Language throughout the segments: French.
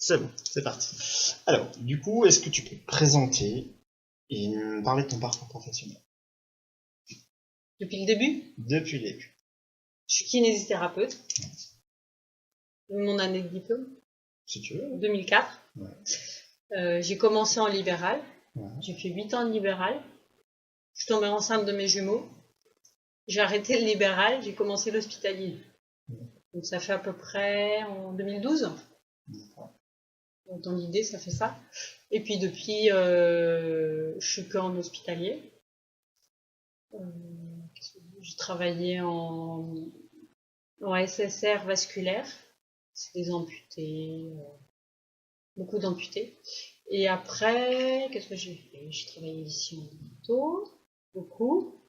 C'est bon, c'est parti. Alors, du coup, est-ce que tu peux te présenter et me parler de ton parcours professionnel Depuis le début, depuis le début? je suis kinésithérapeute. Mon année de diplôme, Si tu veux. 2004. Ouais. J'ai commencé en libéral. Ouais. J'ai fait 8 ans de libéral. Je suis tombée enceinte de mes jumeaux. J'ai arrêté le libéral, j'ai commencé l'hospitalier. Donc ça fait à peu près en 2012. D'accord. Donc dans l'idée, ça fait ça. Et puis depuis, je suis qu'en hospitalier. J'ai travaillé en SSR vasculaire. C'est des amputés, beaucoup d'amputés. Et après, qu'est-ce que j'ai fait? J'ai travaillé ici en ortho, beaucoup.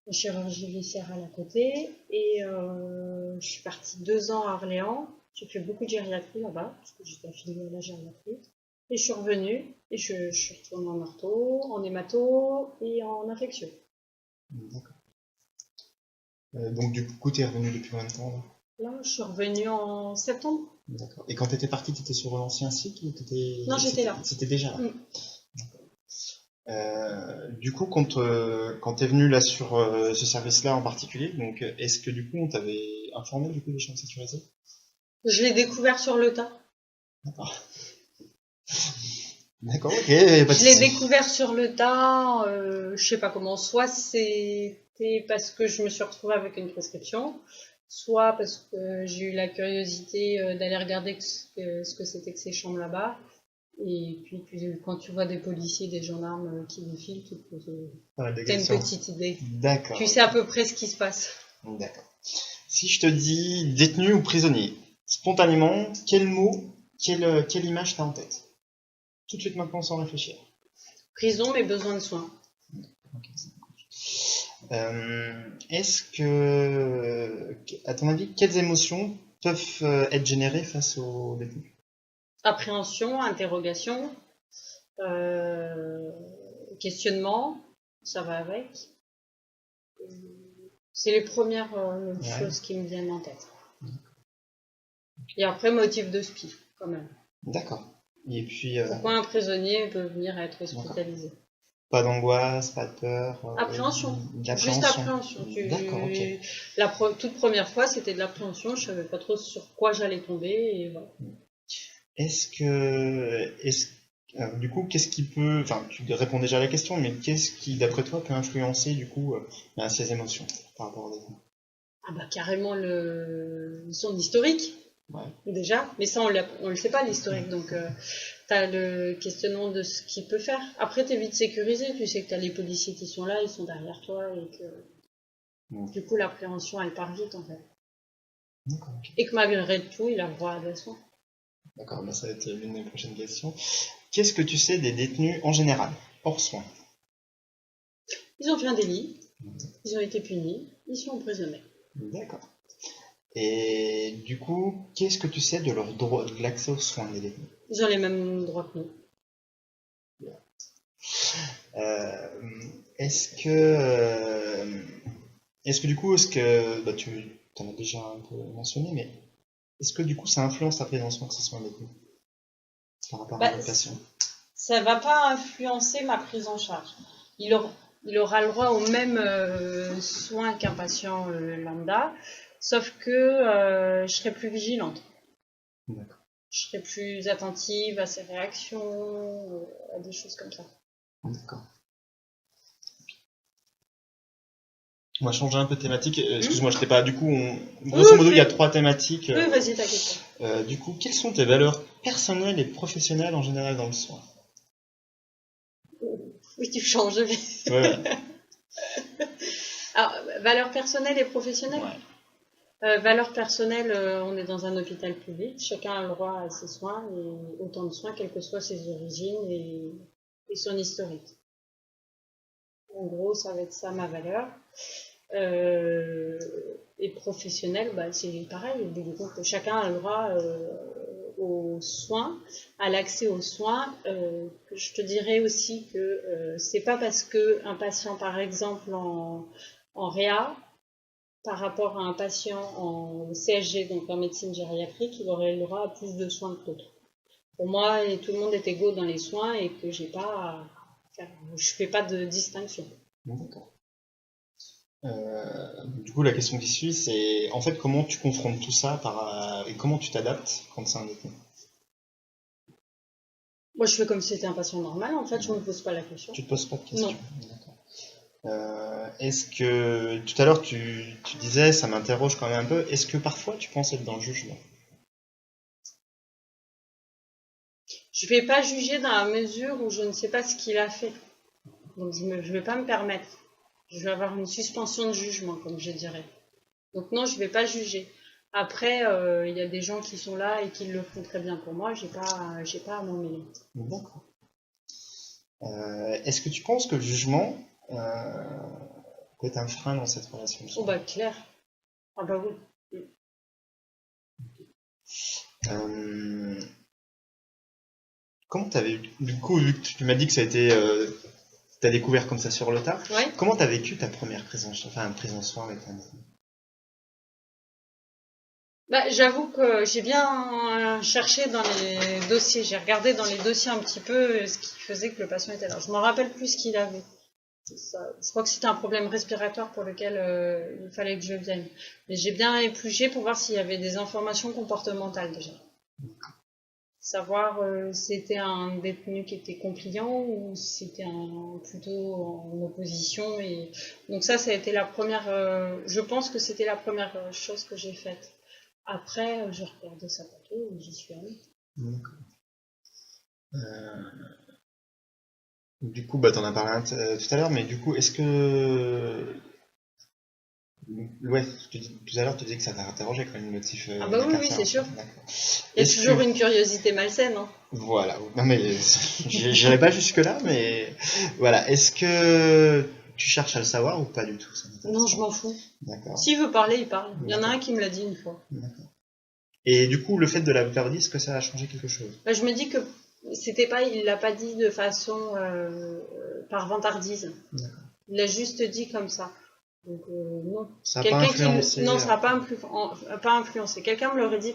En chirurgie viscérale à côté. Et je suis partie 2 ans à Orléans. J'ai fait beaucoup de gériatrie là-bas, parce que j'étais affiliée à la gériatrie. Et je suis revenue, et je suis retournée en ortho, en hémato et en infectieux. D'accord. Donc, du coup, tu es revenu depuis combien de temps là? Là, je suis revenue en septembre. D'accord. Et quand tu étais parti, tu étais sur l'ancien site ou t'étais... Non, j'étais là. C'était déjà là. Mm. Du coup, quand tu es venu là sur ce service-là en particulier, donc est-ce que du coup on t'avait informé du coup des chambres sécurisées? Je l'ai découvert sur le tas. D'accord. D'accord, ok. Pas de Je l'ai souci. découvert sur le tas, je sais pas comment, soit c'était parce que je me suis retrouvée avec une prescription, soit parce que j'ai eu la curiosité d'aller regarder ce que c'était que ces chambres là-bas. Et puis quand tu vois des policiers, des gendarmes qui défilent, Pas mal de t'as une questions. petite idée. D'accord. Tu sais à peu près ce qui se passe. D'accord. Si je te dis détenu ou prisonnier, spontanément, quel mot, quelle image t'as en tête? Tout de suite maintenant sans réfléchir. Prison, mais besoin de soins. Ok. Est-ce que, à ton avis, quelles émotions peuvent être générées face au détenu? Appréhension, interrogation, questionnement, ça va avec. C'est les premières choses qui me viennent en tête. Et après, motif de SPI, quand même. D'accord. Et puis, Pourquoi un prisonnier peut venir être hospitalisé? pas d'angoisse, pas de peur, Appréhension. Juste d'appréhension. appréhension. D'accord, ok. La toute première fois, c'était de l'appréhension. Je savais pas trop sur quoi j'allais tomber. Et voilà. Du coup, qu'est-ce qui peut, enfin, tu réponds déjà à la question, mais qu'est-ce qui, d'après toi, peut influencer du coup ces émotions par rapport au détenu? Ah bah carrément son historique. Ouais. Déjà, mais ça on le sait pas l'historique, donc t'as le questionnement de ce qu'il peut faire. Après t'es vite sécurisé, tu sais que t'as les policiers qui sont là, ils sont derrière toi et que du coup l'appréhension elle part vite en fait. D'accord, ok. Et que malgré tout il a droit à des soins. D'accord, bah, ça va être l'une des prochaines questions. Qu'est-ce que tu sais des détenus en général, hors soins? Ils ont fait un délit, ils ont été punis, ils sont emprisonnés. D'accord. Et du coup, qu'est-ce que tu sais de leur droit, de l'accès aux soins des détenus? Ils ont les mêmes droits que nous. Est-ce que du coup, bah, tu en as déjà un peu mentionné, mais est-ce que du coup ça influence ta prise en soin que ce soit un détenu par rapport à un patient? Ça va pas influencer ma prise en charge. Il aura le droit aux mêmes soins qu'un patient lambda, sauf que je serai plus vigilante. D'accord. Je serai plus attentive à ses réactions, à des choses comme ça. D'accord. On va changer un peu de thématique. Excuse-moi, je t'ai pas. Du coup, grosso modo, il y a 3 thématiques. Oui, vas-y, t'inquiète pas. Du coup, quelles sont tes valeurs personnelles et professionnelles en général dans le soin? Oui, tu changes. Ouais. Alors, valeurs personnelles et professionnelles. Ouais. Valeurs personnelles, on est dans un hôpital public. Chacun a le droit à ses soins et autant de soins, quelles que soient ses origines et son historique. En gros, ça va être ça ma valeur. Et professionnel, bah, c'est pareil. Au bout du compte, chacun a le droit aux soins, à l'accès aux soins. Je te dirais aussi que c'est pas parce qu'un patient, par exemple, en réa, par rapport à un patient en CSG, donc en médecine gériatrique, il aurait le droit à plus de soins que l'autre. pour moi, et tout le monde est égaux dans les soins et que je fais pas de distinction. D'accord. Du coup, la question qui suit, c'est en fait comment tu confrontes tout ça et comment tu t'adaptes quand c'est un détenu. Moi, je fais comme si c'était un patient normal. En fait, je me pose pas la question. Tu te poses pas de questions. Non. D'accord. Est-ce que tout à l'heure tu disais, ça m'interroge quand même un peu. Est-ce que parfois tu penses être dans le jugement? Je vais pas juger dans la mesure où je ne sais pas ce qu'il a fait. Donc, je vais pas me permettre. Je vais avoir une suspension de jugement, comme je dirais. Donc non, je vais pas juger. Après, il y a des gens qui sont là et qui le font très bien pour moi. J'ai pas à m'en mêler. D'accord. Est-ce que tu penses que le jugement peut être un frein dans cette relation? Oh bah clair. Ah bah oui. Comment t'avais, du coup, vu que tu m'as dit que ça a été, t'as découvert comme ça sur le tard, Ouais. comment t'as vécu ta première prise en soin avec un détenu? Bah, j'avoue que j'ai bien cherché dans les dossiers. J'ai regardé dans les dossiers un petit peu ce qui faisait que le patient était là. Je me rappelle plus ce qu'il avait. Je crois que c'était un problème respiratoire pour lequel il fallait que je vienne. Mais j'ai bien épluché pour voir s'il y avait des informations comportementales déjà. Savoir si c'était un détenu qui était compliant ou si c'était plutôt en opposition. Et donc ça a été la première. Je pense que c'était la première chose que j'ai faite. Après, j'ai regardé sa photo et j'y suis allée. D'accord. Du coup, bah, t'en as parlé tout à l'heure, mais du coup, est-ce que... Ouais, tout à l'heure, tu disais que ça t'a interrogé quand même le motif Ah bah oui, c'est sûr. D'accord. Il y a toujours une curiosité malsaine. Hein. Voilà. Non mais, j'irai pas jusque-là, mais... Voilà. Est-ce que tu cherches à le savoir ou pas du tout? Non, je m'en fous. D'accord. S'il veut parler, il parle. Il y en a un qui me l'a dit une fois. D'accord. Et du coup, le fait de l'avoir dit, est-ce que ça a changé quelque chose? Bah, je me dis que il l'a pas dit de façon par vantardise. Il l'a juste dit comme ça. Donc non. Ça n'a pas influencé. Non, ça n'a pas influencé. Quelqu'un me l'aurait dit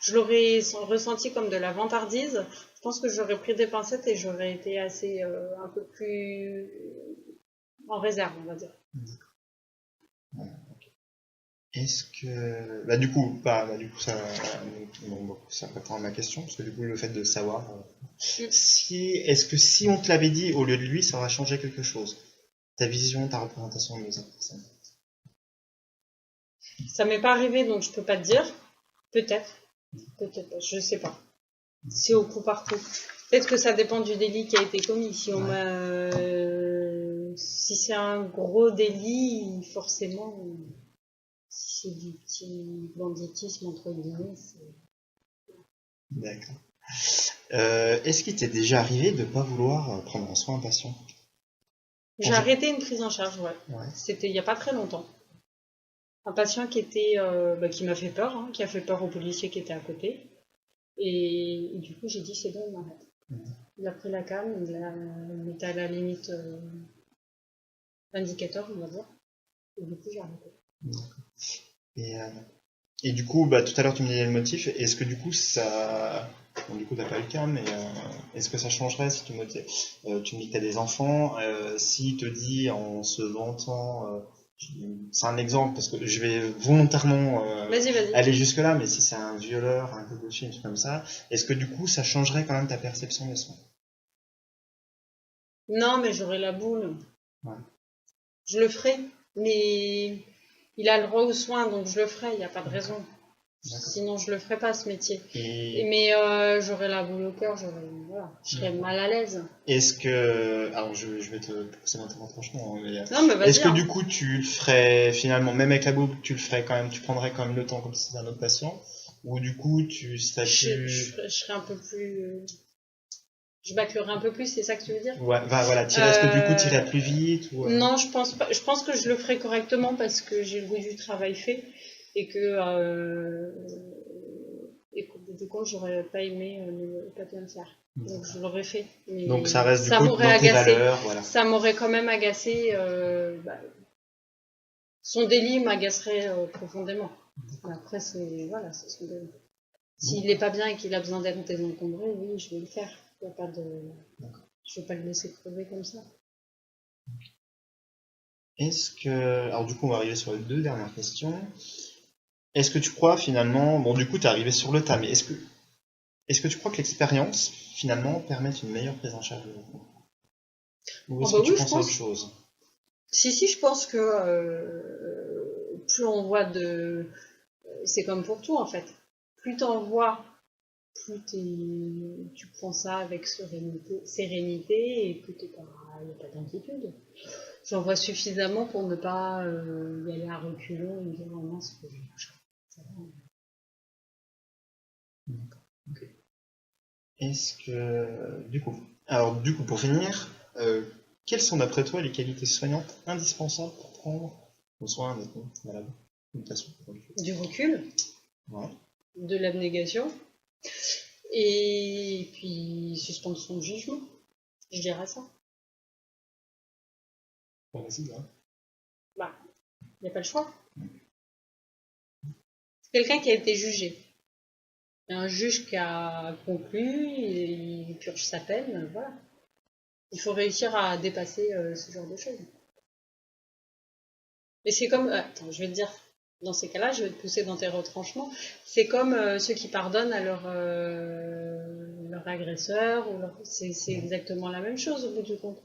je l'aurais ressenti comme de la vantardise. Je pense que j'aurais pris des pincettes et j'aurais été assez un peu plus en réserve, on va dire. Est-ce que... Bah du coup, ça répond à ma question, parce que du coup, le fait de savoir... Est-ce que si on te l'avait dit au lieu de lui, ça aurait changé quelque chose? Ta vision, ta représentation de cette personne? Ça m'est pas arrivé, donc je peux pas te dire. Peut-être. Peut-être pas, je sais pas. C'est au coup par coup. Peut-être que ça dépend du délit qui a été commis. Si c'est un gros délit, forcément... Si c'est du petit banditisme, entre guillemets, c'est... D'accord. Est-ce qu'il t'est déjà arrivé de ne pas vouloir prendre en soin un patient? J'ai arrêté une prise en charge, ouais. C'était il n'y a pas très longtemps. Un patient qui m'a fait peur, hein, qui a fait peur aux policiers qui étaient à côté. Et du coup, j'ai dit, c'est bon, on arrête. Il a pris la canne, il était à la limite indicateur, on va dire. Et du coup, j'ai arrêté. Et du coup, bah, tout à l'heure tu me disais le motif, est-ce que du coup ça... Bon, du coup t'as pas eu le cas, mais est-ce que ça changerait si tu me dis que t'as des enfants, s'il te dit en se vantant, c'est un exemple parce que je vais volontairement Vas-y. aller jusque là, mais si c'est un violeur, un pédophile, un truc comme ça, est-ce que du coup ça changerait quand même ta perception des soins? Non, mais j'aurais la boule. Ouais. Je le ferai, mais il a le droit aux soins, donc je le ferai, il n'y a pas de raison. Sinon, je le ferai pas, ce métier. Mais j'aurais la boule au cœur, je serais mal à l'aise. Est-ce que... Alors, je vais te pousser franchement, mais... Non, mais vas-y. Est-ce que du coup, tu le ferais, finalement, même avec la boule, tu le ferais quand même, tu prendrais quand même le temps comme si c'était un autre patient? Ou du coup, tu serais plus... Je serais un peu plus... Je bâclerais un peu plus, c'est ça que tu veux dire? Ouais, voilà, est-ce que du coup, tu irais plus vite ou, Non, je pense pas. Je pense que je le ferai correctement parce que j'ai le goût du travail fait et qu'au bout du compte, j'aurais pas aimé ne pas bien faire. Donc je l'aurais fait. Mais donc ça reste du ça coup m'aurait dans tes agacé. valeurs, voilà. Ça m'aurait quand même agacé. Son délit m'agacerait profondément. Mais après, c'est son délit. S'il n'est pas bien et qu'il a besoin d'être désencombré, oui, je vais le faire. Il y a pas de... Je ne vais pas le laisser crever comme ça. Est-ce que... Alors du coup, on va arriver sur les 2 dernières questions. Est-ce que tu crois finalement... Bon, du coup, tu es arrivé sur le tas, mais est-ce que tu crois que l'expérience, finalement, permet une meilleure prise en charge de l'enfant? Ou est-ce que tu penses à autre chose? Si, je pense que plus on voit de... C'est comme pour tout, en fait. Plus tu en vois, plus tu prends ça avec sérénité et plus il n'y a pas d'inquiétude. J'en vois suffisamment pour ne pas y aller à reculons et me dire, oh mince, ça va. Ok. Est-ce que... Du coup, pour finir, quelles sont d'après toi les qualités soignantes indispensables pour prendre soin d'un malade? Du recul, ouais. De l'abnégation, et puis suspendre son jugement, je dirais ça. Bon, vas-y, hein. Bah, il n'y a pas le choix. C'est quelqu'un qui a été jugé. Il y a un juge qui a conclu, il purge sa peine, voilà. Il faut réussir à dépasser ce genre de choses. Mais c'est comme... attends, je vais te dire, dans ces cas-là, je vais te pousser dans tes retranchements. C'est comme ceux qui pardonnent à leur agresseur. C'est exactement la même chose au bout du compte.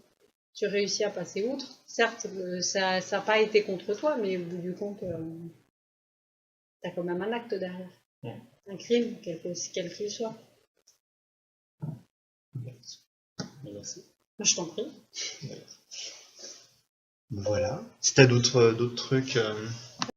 Tu réussis à passer outre. Certes, ça n'a pas été contre toi, mais au bout du compte, tu as quand même un acte derrière. Ouais. Un crime, quel qu'il soit. Merci. Je t'en prie. Voilà. Si tu as d'autres trucs...